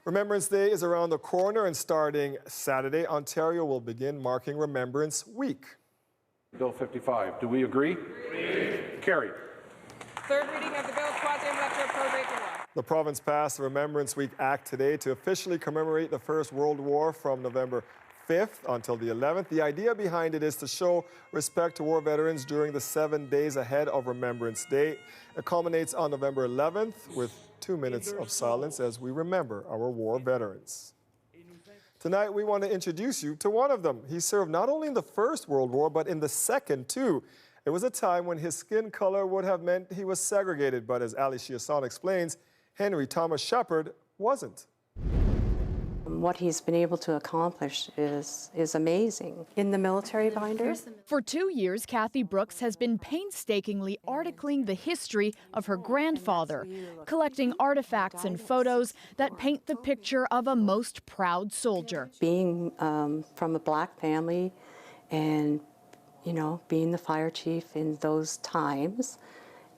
Remembrance Day is around the corner, and starting Saturday, Ontario will begin marking Remembrance Week. Bill 55. Do we agree? Carried. Third reading of the bill, quasi-elector probate the law. The province passed the Remembrance Week Act today to officially commemorate the First World War from November 5th until the 11th. The idea behind it is to show respect to war veterans during the 7 days ahead of Remembrance Day. It culminates on November 11th with 2 minutes of silence as we remember our war veterans. Tonight, we want to introduce you to one of them. He served not only in the First World War, but in the Second, too. It was a time when his skin color would have meant he was segregated, but as Ali Chiasson explains, Henry Thomas Shepard wasn't. What he's been able to accomplish is amazing. In the military binder. For 2 years, Kathy Brooks has been painstakingly articling the history of her grandfather, collecting artifacts and photos that paint the picture of a most proud soldier. Being from a black family and, being the fire chief in those times,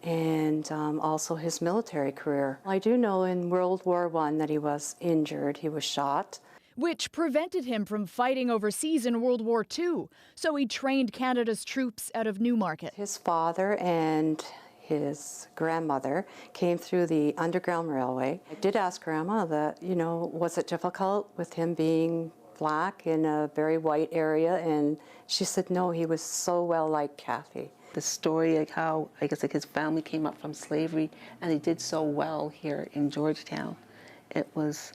and also his military career. I do know in World War I that he was injured, he was shot. Which prevented him from fighting overseas in World War II, so he trained Canada's troops out of Newmarket. His father and his grandmother came through the Underground Railway. I did ask Grandma that, was it difficult with him being black in a very white area, and she said no, he was so well liked, Kathy. The story, like how, his family came up from slavery and he did so well here in Georgetown. It was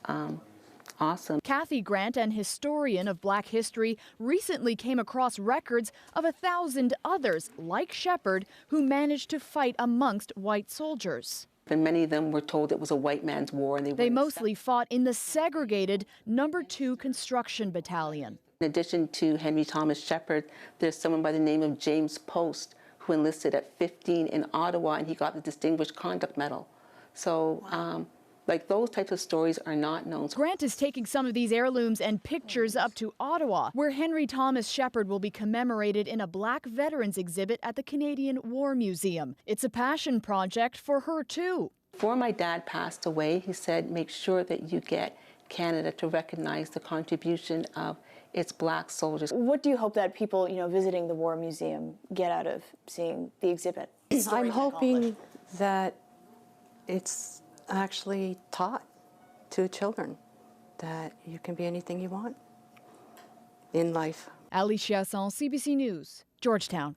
awesome. Kathy Grant, an historian of Black history, recently came across records of 1,000 others, like Shepard, who managed to fight amongst white soldiers. And many of them were told it was a white man's war. And they mostly fought in the segregated No. 2 Construction Battalion. In addition to Henry Thomas Shepard, there's someone by the name of James Post, who enlisted at 15 in Ottawa, and he got the Distinguished Conduct Medal. So, those types of stories are not known. Grant is taking some of these heirlooms and pictures up to Ottawa, where Henry Thomas Shepard will be commemorated in a Black veterans exhibit at the Canadian War Museum. It's a passion project for her, too. Before my dad passed away, he said, make sure that you get Canada to recognize the contribution of its Black soldiers. What do you hope that people, visiting the War Museum get out of seeing the exhibit? I'm hoping that it's actually taught to children that you can be anything you want in life. Ali Chiasson, CBC News, Georgetown.